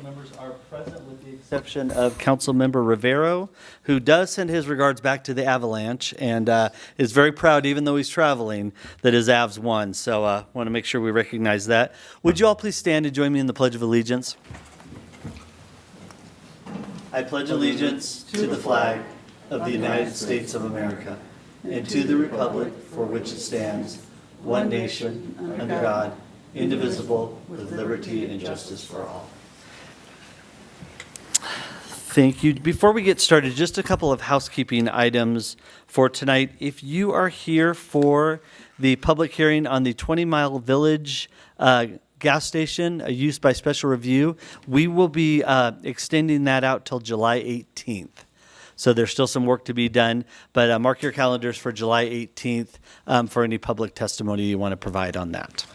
members are present with the exception of Council Member Rivero, who does send his regards back to the Avalanche and is very proud, even though he's traveling, that his Avs won. So I want to make sure we recognize that. Would you all please stand and join me in the Pledge of Allegiance? I pledge allegiance to the flag of the United States of America and to the republic for which it stands, one nation, under God, indivisible, with liberty and justice for all. Thank you. Before we get started, just a couple of housekeeping items for tonight. If you are here for the public hearing on the 20 Mile Village gas station, a use by special review, we will be extending that out till July 18th. So there's still some work to be done, but mark your calendars for July 18th for any public testimony you want to provide on that.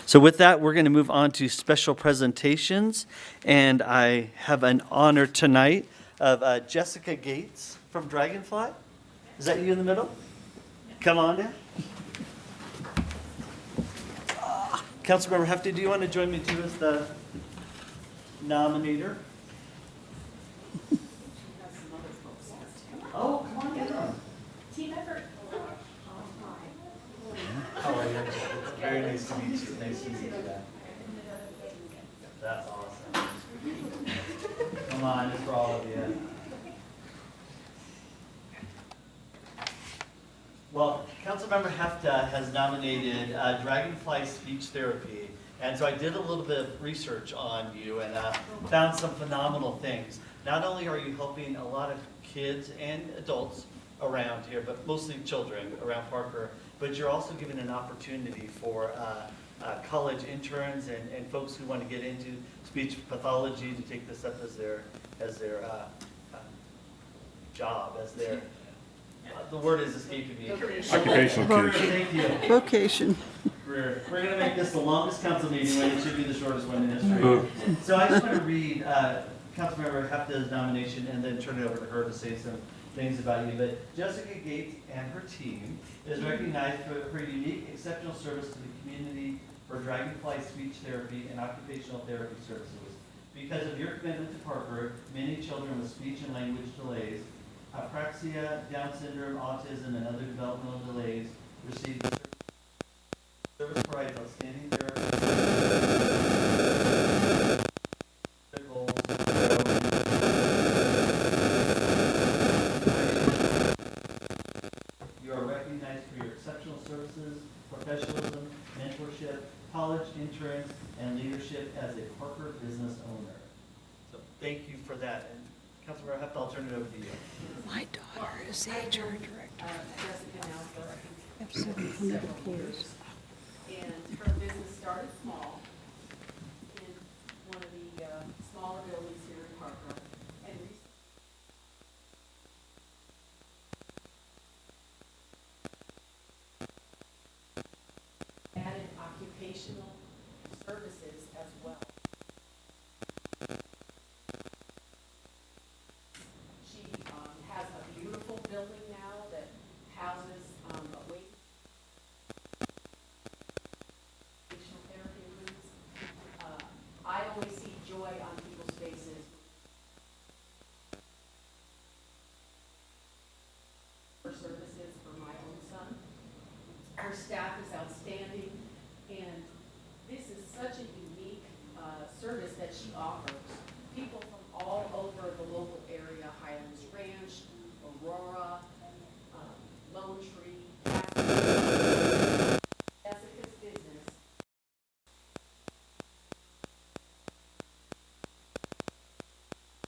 So with that, we're going to move on to special presentations, and I have an honor tonight of Jessica Gates from Dragonfly. Is that you in the middle? Come on down. Councilmember Hefty, do you want to join me too as the nominator? Oh, come on down. Team effort. How are you? Very nice to meet you. Nice to meet you. That's awesome. Come on, it's for all of you. Well, Councilmember Hefta has nominated Dragonfly Speech Therapy. And so I did a little bit of research on you and found some phenomenal things. Not only are you helping a lot of kids and adults around here, but mostly children around Parker, but you're also giving an opportunity for college interns and folks who want to get into speech pathology to take this up as their job, as their, the word is escaping me. Occupational Career, career. thank you. Vocation. We're going to make this the longest council meeting when it should be the shortest one in history. So I just want to read Councilmember Hefta's nomination and then turn it over to her to say some things about you. But Jessica Gates and her team is recognized for her unique, exceptional service to the community for Dragonfly Speech Therapy and Occupational Therapy Services. Because of your commitment to Parker, many children with speech and language delays, apraxia, Down syndrome, autism, and other developmental delays receive the service provides outstanding therapy. You are recognized for your exceptional services, professionalism, mentorship, college interns, and leadership as a Parker business owner. So thank you for that. And Councilmember Hefta, I'll turn it over to you. My daughter is the HR director. Jessica now for I have 700 employees. and her business started small in one of the smaller buildings here in Parker. And added occupational services as well. She has a beautiful building now that houses a wait occupational therapy rooms. I always see joy on people's faces. For services for my own son. Her staff is outstanding, and this is such a unique service that she offers. People from all over the local area, Highlands Ranch, Aurora, Lone Tree, Jessica's business.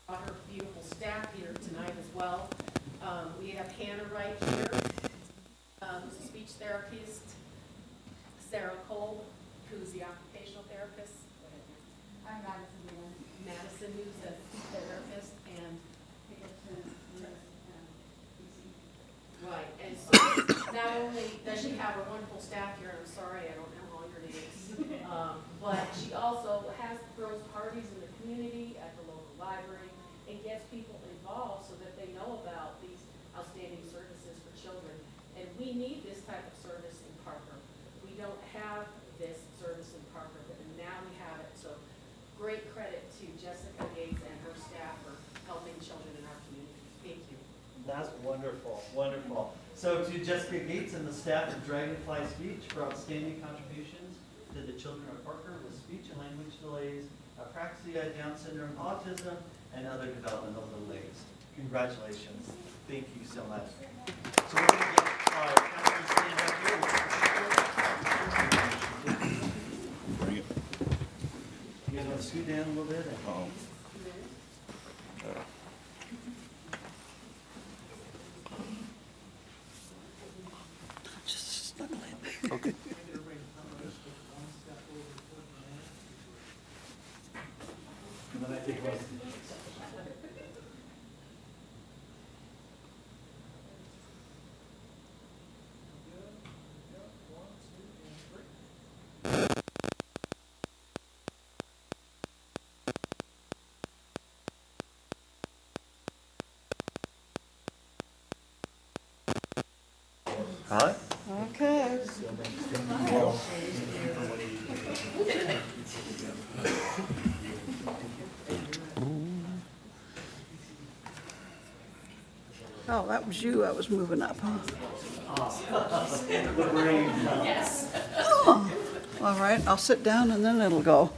Brought her beautiful staff here tonight as well. We have Hannah right here, who's a speech therapist. Sarah Cole, who's the occupational therapist. Go ahead, Mary. I'm Madison Newland. Madison, who's a therapist, and right, and so not only does she have a wonderful staff here, I'm sorry, I don't know all your names, but she also throws parties in the community, at the local library, and gets people involved so that they know about these outstanding services for children. And we need this type of service in Parker. We don't have this service in Parker, but now we have it. So great credit to Jessica That's wonderful, wonderful. So to Jessica Gates and the staff of Dragonfly Speech for outstanding contributions to the children of Parker with speech and language delays, apraxia, Down syndrome, autism, and other developmental delays. Congratulations. Thank you so much. So we're going to get our counselors stand up here. Bring it. You guys want to scoot down a little bit? Uh-oh. Just snuggle in. Okay. And then I think we'll- Hi. Okay. Oh, that was you I was moving up, huh? Oh, all right, I'll sit down and then it'll go.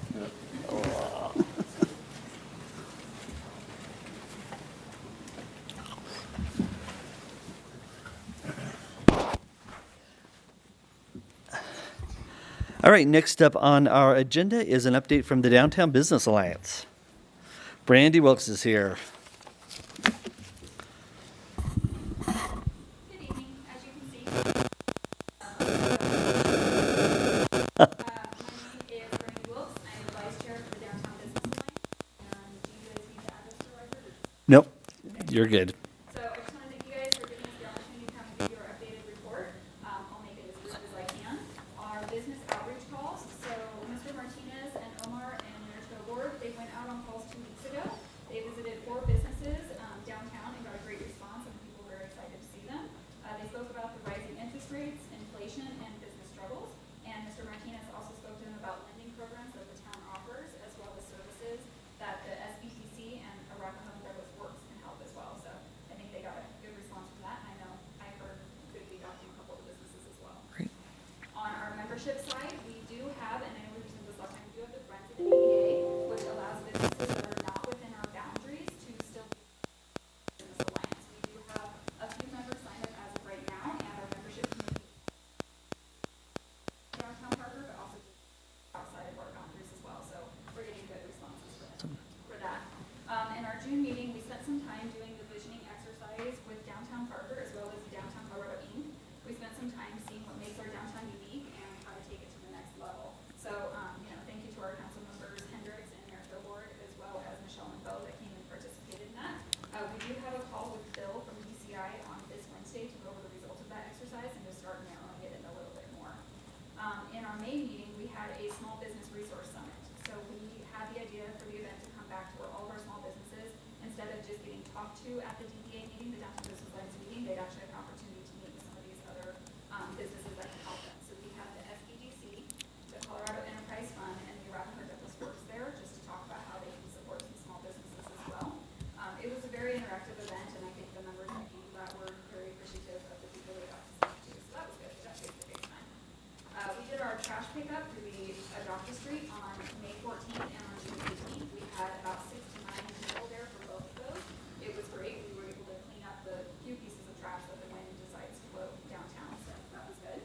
All right, next up on our agenda is an update from the Downtown Business Alliance. Brandy Wilkes is here. Good evening. As you can see, my name is Brandy Wilkes. I'm the vice chair for the Downtown Business Alliance. And do you guys need to add this to our record? Nope, you're good. So I just want to thank you guys for giving us the opportunity to come and give you our updated report. I'll make it as brief as I can. Our business outreach calls, so Mr. Martinez and Omar and Mayor Tobor, they went out on calls 2 weeks ago. They visited 4 businesses downtown and got a great response, and people were very excited to see them. They spoke about the rising interest rates, inflation, and business struggles. And Mr. Martinez also spoke to them about lending programs that the town offers, as well as services that the SBTC and Arapahoe Douglas Works can help as well. So I think they got a good response from that, and I know I heard good feedback from a couple of businesses as well. Great. On our membership side, we do have, and I know we presented this last time, we do have the Friends of the ADA, which allows businesses that are not within our boundaries to still be in this alliance. We do have a few members signed up as of right now, and our membership committee downtown Parker, but also outside of our boundaries as well. So we're getting good responses for that. In our June meeting, we spent some time doing the visioning exercise with Downtown Parker as well as Downtown Colorado Inc. We spent some time seeing what makes our downtown unique and how to take it to the next level. So, thank you to our council members Hendricks and Mayor Board, as well as Michelle and Bo that came and participated in that. We do have a call with Bill from DCI on this Wednesday to go over the results of that exercise and to start narrowing it in a little bit more. In our May meeting, we had a small business resource summit. So we had the idea for the event to come back to where all of our small businesses, instead of just getting talked to at the DDA meeting, the Downtown Business Alliance meeting, they'd actually have an opportunity to meet with some of these other businesses that can help them. So we had the SBDC, the Colorado Enterprise Fund, and the Arapahoe Douglas Works there, just to talk about how they can support some small businesses as well. It was a very interactive event, and I think the members that came to that were very appreciative of the people they got to speak to. So that was good. We got face-to-face time. We did our trash pickup through the Adopta Street on May 14th and on June 18th. We had about 6 to 9 people there for both of those. It was great. We were able to clean up the few pieces of trash that the wind decides to blow downtown, so that was good.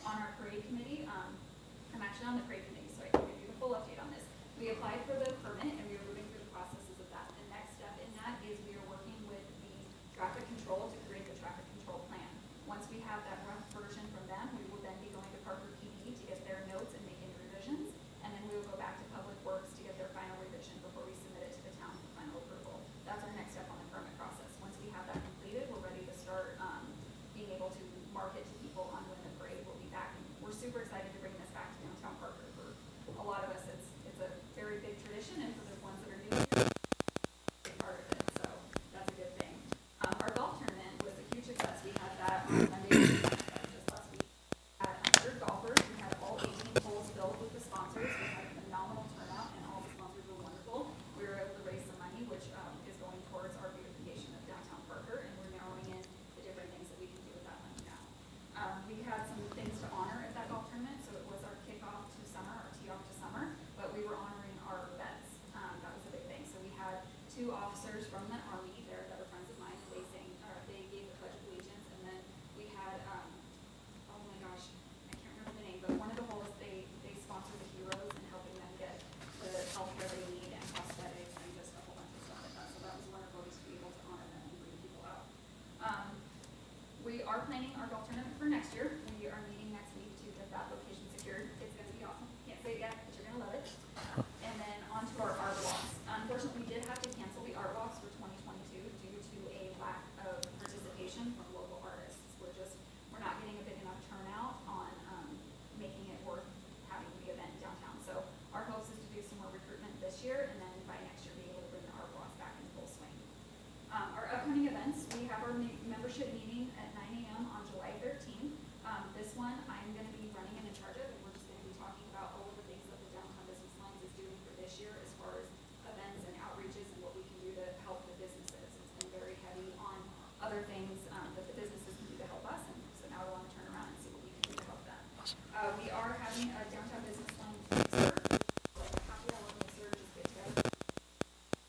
On our parade committee, I'm actually on the parade committee, so I can give you the full update on this. We applied for the permit, and we are moving through the processes of that. The next step in that is we are working with the traffic control to create the traffic control plan. Once we have that rough version from them, we will then be going to Parker PD to get their notes and make any revisions, and then we will go back to Public Works to get their final revision before we submit it to the town for final approval. That's our next step on the permit process. Once we have that completed, we're ready to start being able to market to people on when the parade will be back. And we're super excited to bring this back to downtown Parker. For a lot of us, it's a very big tradition, and for the ones that are new here, big part of it, so that's a good thing. Our golf tournament was a huge success. We had that on Monday, just last week. We had 100 golfers. We had all 18 holes filled with the sponsors. We had a phenomenal turnout, and all the sponsors were wonderful. We were able to raise some money, which is going towards our beautification of downtown Parker, and we're narrowing in two officers from the Army there that are friends of mine, they gave the Pledge of Allegiance, and then we had, oh my gosh, I can't remember the name, but one of the holes, they sponsor the heroes and helping them get the healthcare they need and prosthetics and just a whole bunch of stuff like that. So that was wonderful just to be able to honor them and bring people out. We are planning our golf tournament for next year. We are meeting next week to get that location secured. It's gonna be awesome. Can't say it yet, but you're gonna love it. And then on to our art walks. Unfortunately, we did have to cancel the art walks for 2022 due to a lack of participation from local artists. We're not getting a big enough turnout on, making it worth having the event downtown. So our hopes is to do some more recruitment this year, and then by next year be able to bring the art walks back in full swing. Our upcoming events, we have our membership meeting at 9 a.m. on July 13th. This one I'm going to be running and in charge of, and we're just going to be talking about all of the things that the Downtown Business Alliance is doing for this year as far as events and outreaches and what we can do to help the businesses. It's been very heavy on other things that the businesses can do to help us, and so now we want to turn around and see what we can do to help them. We are having a Downtown Business Alliance surge, like a happy hour with surge is get together.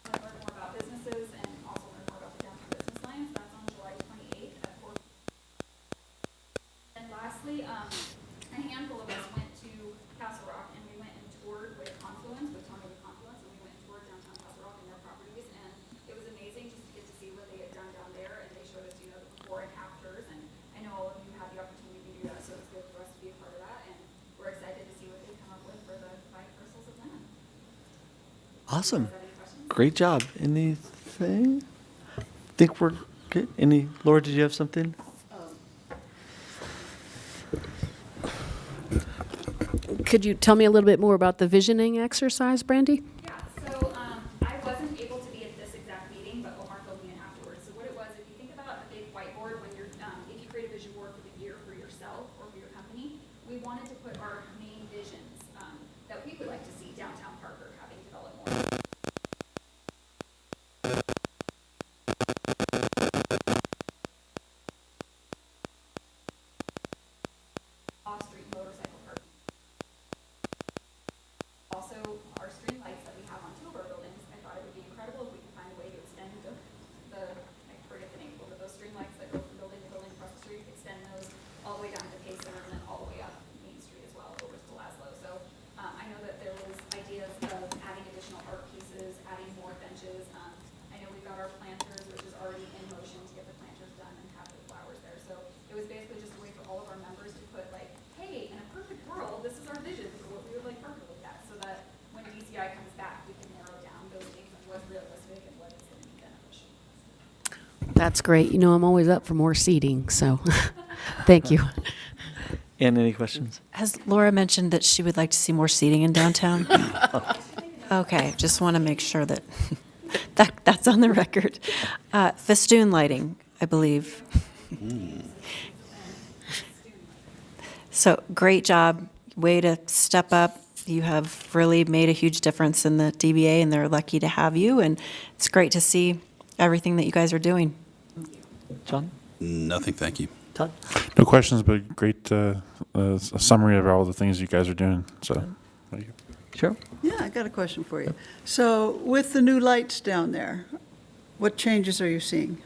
Learn more about businesses and also learn more about the Downtown Business Alliance. That's on July 28th at 4. And lastly, a handful of us went to Castle Rock and we went and toured with Confluence, with Tony with Confluence, and we went and toured downtown Castle Rock and their properties, and it was amazing just to get to see what they had done down there, and they showed us, the before and afters, and I know all of you had the opportunity to do that, so it's good for us to be a part of that, and we're excited to see what they come up with for the 5 parcels of land. Awesome. Is that any questions? Great job. Anything? Think we're good? Laura, did you have something? Could you tell me a little bit more about the visioning exercise, Brandy? Yeah, so I wasn't able to be at this exact meeting, but Omar filled me in afterwards. So what it was, if you think about a big whiteboard, when you're, if you create a vision board for the year for yourself or for your company, we wanted to put our main visions that we would like to see downtown Parker having developed more. Off-street motorcycle park. Also, our string lights that we have on 2 of our buildings, I thought it would be incredible if we could find a way to extend I forget the name, but those string lights that go from building to building across the street, extend those all the way down to Pacer and then all the way up Main Street as well, over to Laszlo. So I know that there was ideas of adding additional art pieces, adding more benches. I know we've got our planters, which is already in motion to get the planters done and have the flowers there. So it was basically just a way for all of our members to put like, hey, in a perfect world, this is our vision for what we would like Parker look at, so that when DCI comes back, we can narrow down those things on what's realistic and what is going to be beneficial. That's great. I'm always up for more seating, so thank you. And any questions? Has Laura mentioned that she would like to see more seating in downtown? Okay, just want to make sure that, that's on the record. Festoon lighting, I believe. So great job, way to step up. You have really made a huge difference in the DBA, and they're lucky to have you, and it's great to see everything that you guys are doing. John? Nothing, thank you. Todd? No questions, but great summary of all the things you guys are doing. So, thank you. Sure. Yeah, I got a question for you. So with the new lights down there, what changes are you seeing?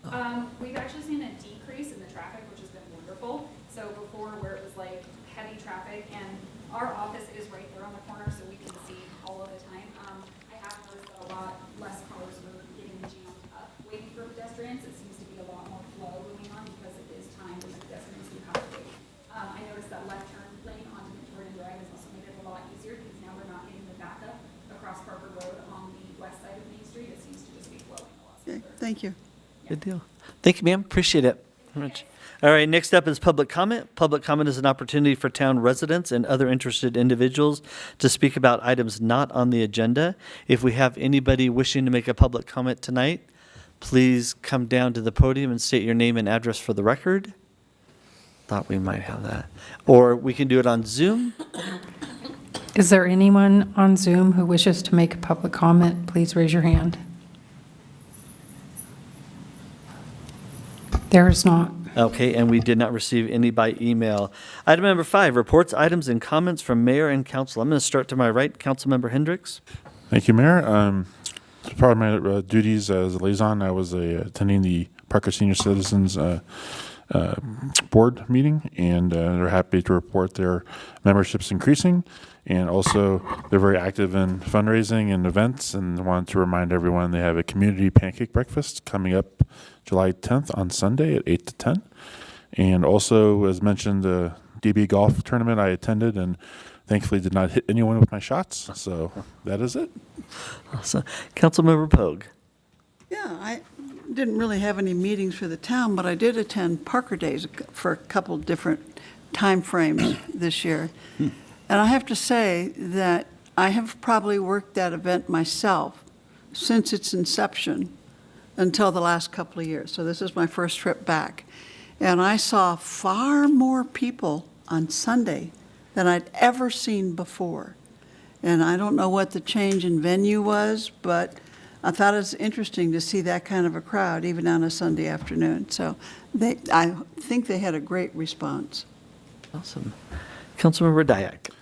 We've actually seen a decrease in the traffic, which has been wonderful. So before, where it was like heavy traffic, and our office is right there on the corner, so we can see all of the time. I have noticed that a lot less cars are getting jammed up waiting for pedestrians. It seems to be a lot more flow going on because it is time when the pedestrians do have to wait. I noticed that left turn lane onto Victoria Drive has also made it a lot easier because now we're not getting the backup across Parker Road on the west side of Main Street. It seems to just be flowing a lot Okay, smoother. thank you. Good deal. Thank you, ma'am. Appreciate it very much. All right, next up is public comment. Public comment is an opportunity for town residents and other interested individuals to speak about items not on the agenda. If we have anybody wishing to make a public comment tonight, please come down to the podium and state your name and address for the record. Thought we might have that. Or we can do it on Zoom. Is there anyone on Zoom who wishes to make a public comment? Please raise your hand. There is not. Okay, and we did not receive any by email. Item number 5, reports, items, and comments from mayor and council. I'm going to start to my right, Councilmember Hendricks. Thank you, Mayor. part of my duties as a liaison, I was attending the Parker Senior Citizens board meeting, and they're happy to report their membership's increasing. And also, they're very active in fundraising and events, and wanted to remind everyone they have a community pancake breakfast coming up July 10th on Sunday at 8 to 10. And also, as mentioned, the DB golf tournament I attended, and thankfully did not hit anyone with my shots. So that is it. So, Councilmember Pogue. Yeah, I didn't really have any meetings for the town, but I did attend Parker Days for a couple different time frames this year. And I have to say that I have probably worked that event myself since its inception until the last couple of years. So this is my first trip back. And I saw far more people on Sunday than I'd ever seen before. And I don't know what the change in venue was, but I thought it was interesting to see that kind of a crowd, even on a Sunday afternoon. So I think they had a great response. Awesome. Councilmember Dyak.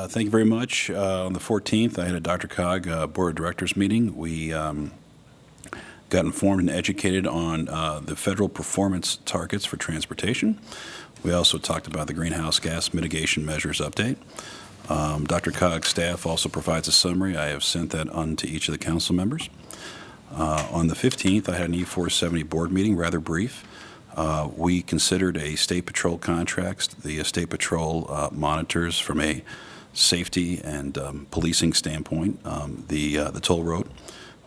Thank you very much. On the 14th, I had a Dr. Cog Board of Directors meeting. We got informed and educated on the federal performance targets for transportation. We also talked about the greenhouse gas mitigation measures update. Dr. Cog's staff also provides a summary. I have sent that on to each of the council members. On the 15th, I had an E470 board meeting, rather brief. We considered a state patrol contract. The state patrol monitors from a safety and policing standpoint the toll road.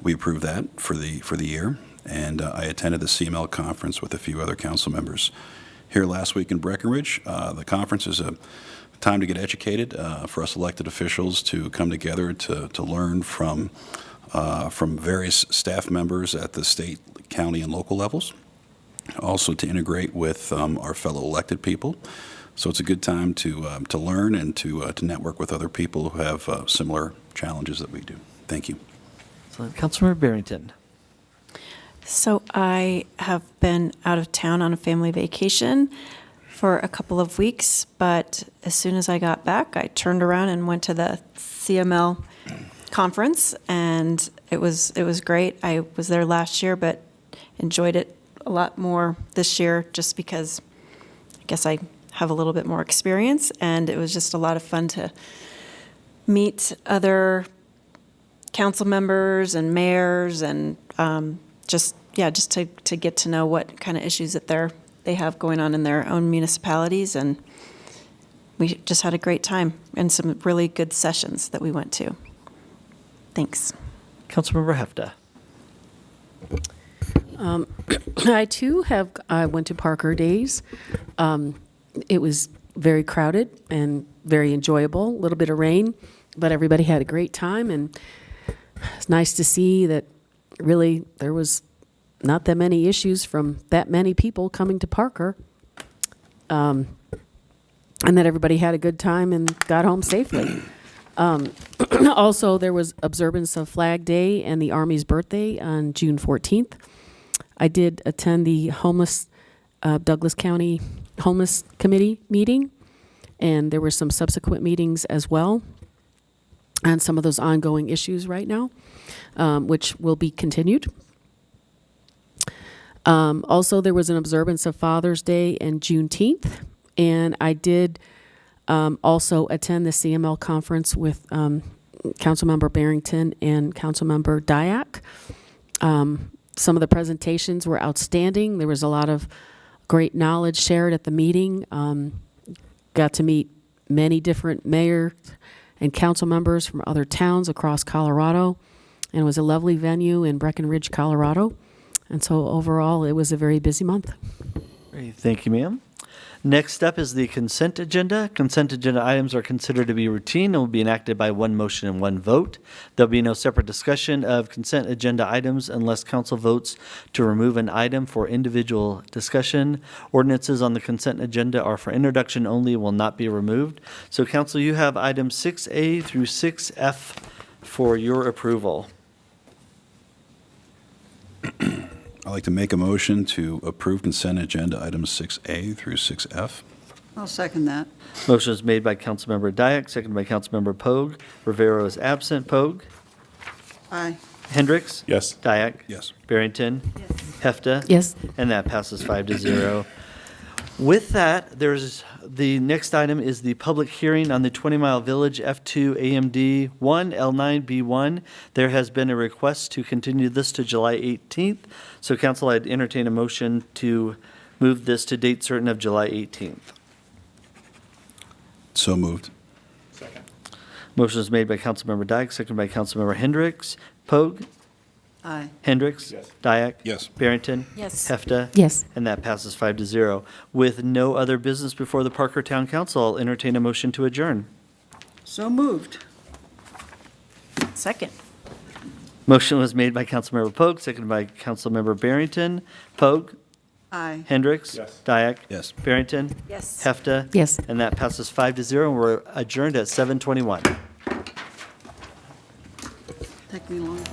We approved that for the year, and I attended the CML conference with a few other council members here last week in Breckenridge. The conference is a time to get educated for us elected officials to come together to learn from various staff members at the state, county, and local levels. Also to integrate with our fellow elected people. So it's a good time to learn and to network with other people who have similar challenges that we do. Thank you. So, Councilmember Barrington. So I have been out of town on a family vacation for a couple of weeks, but as soon as I got back, I turned around and went to the CML conference, and it was great. I was there last year, but enjoyed it a lot more this year just because I guess I have a little bit more experience, and it was just a lot of fun to meet other council members and mayors, and just to get to know what kind of issues that they have going on in their own municipalities, and we just had a great time and some really good sessions that we went to. Thanks. Councilmember Hefta. I went to Parker Days. It was very crowded and very enjoyable. A little bit of rain, but everybody had a great time, and it's nice to see that really there was not that many issues from that many people coming to Parker, and that everybody had a good time and got home safely. Also, there was observance of Flag Day and the Army's birthday on June 14th. I did attend the Douglas County Homeless Committee meeting, and there were some subsequent meetings as well on some of those ongoing issues right now, which will be continued. Also, there was an observance of Father's Day and Juneteenth, and I did also attend the CML conference with Councilmember Barrington and Councilmember Dyak. Some of the presentations were outstanding. There was a lot of great knowledge shared at the meeting. Got to meet many different mayors and council members from other towns across Colorado, and it was a lovely venue in Breckenridge, Colorado. And so overall, it was a very busy month. Great. Thank you, ma'am. Next up is the consent agenda. Consent agenda items are considered to be routine and will be enacted by one motion and one vote. There'll be no separate discussion of consent agenda items unless council votes to remove an item for individual discussion. Ordinances on the consent agenda are for introduction only and will not be removed. So, council, you have items 6A through 6F for your approval. I'd like to make a motion to approve consent agenda items 6A through 6F. I'll second that. Motion is made by Councilmember Dyak, seconded by Councilmember Pogue. Rivera is absent. Pogue? Aye. Hendricks? Yes. Dyak? Yes. Barrington? Yes. Hefta? Yes. And that passes 5-0. With that, the next item is the public hearing on the 20 Mile Village F2 AMD 1 L9B1. There has been a request to continue this to July 18th. So council, I'd entertain a motion to move this to date certain of July 18th. So moved. Motion is made by Councilmember Dyak, seconded by Councilmember Hendricks. Pogue? Aye. Hendricks? Yes. Dyak? Yes. Barrington? Yes. Hefta? Yes. And that passes 5-0. With no other business before the Parker Town Council, I'll entertain a motion to adjourn. So moved. Second. Motion was made by Councilmember Pogue, seconded by Councilmember Barrington. Pogue? Aye. Hendricks? Yes. Dyak? Yes. Barrington? Yes. Hefta? Yes. And that passes 5-0, and we're adjourned at 7:21. Take me long.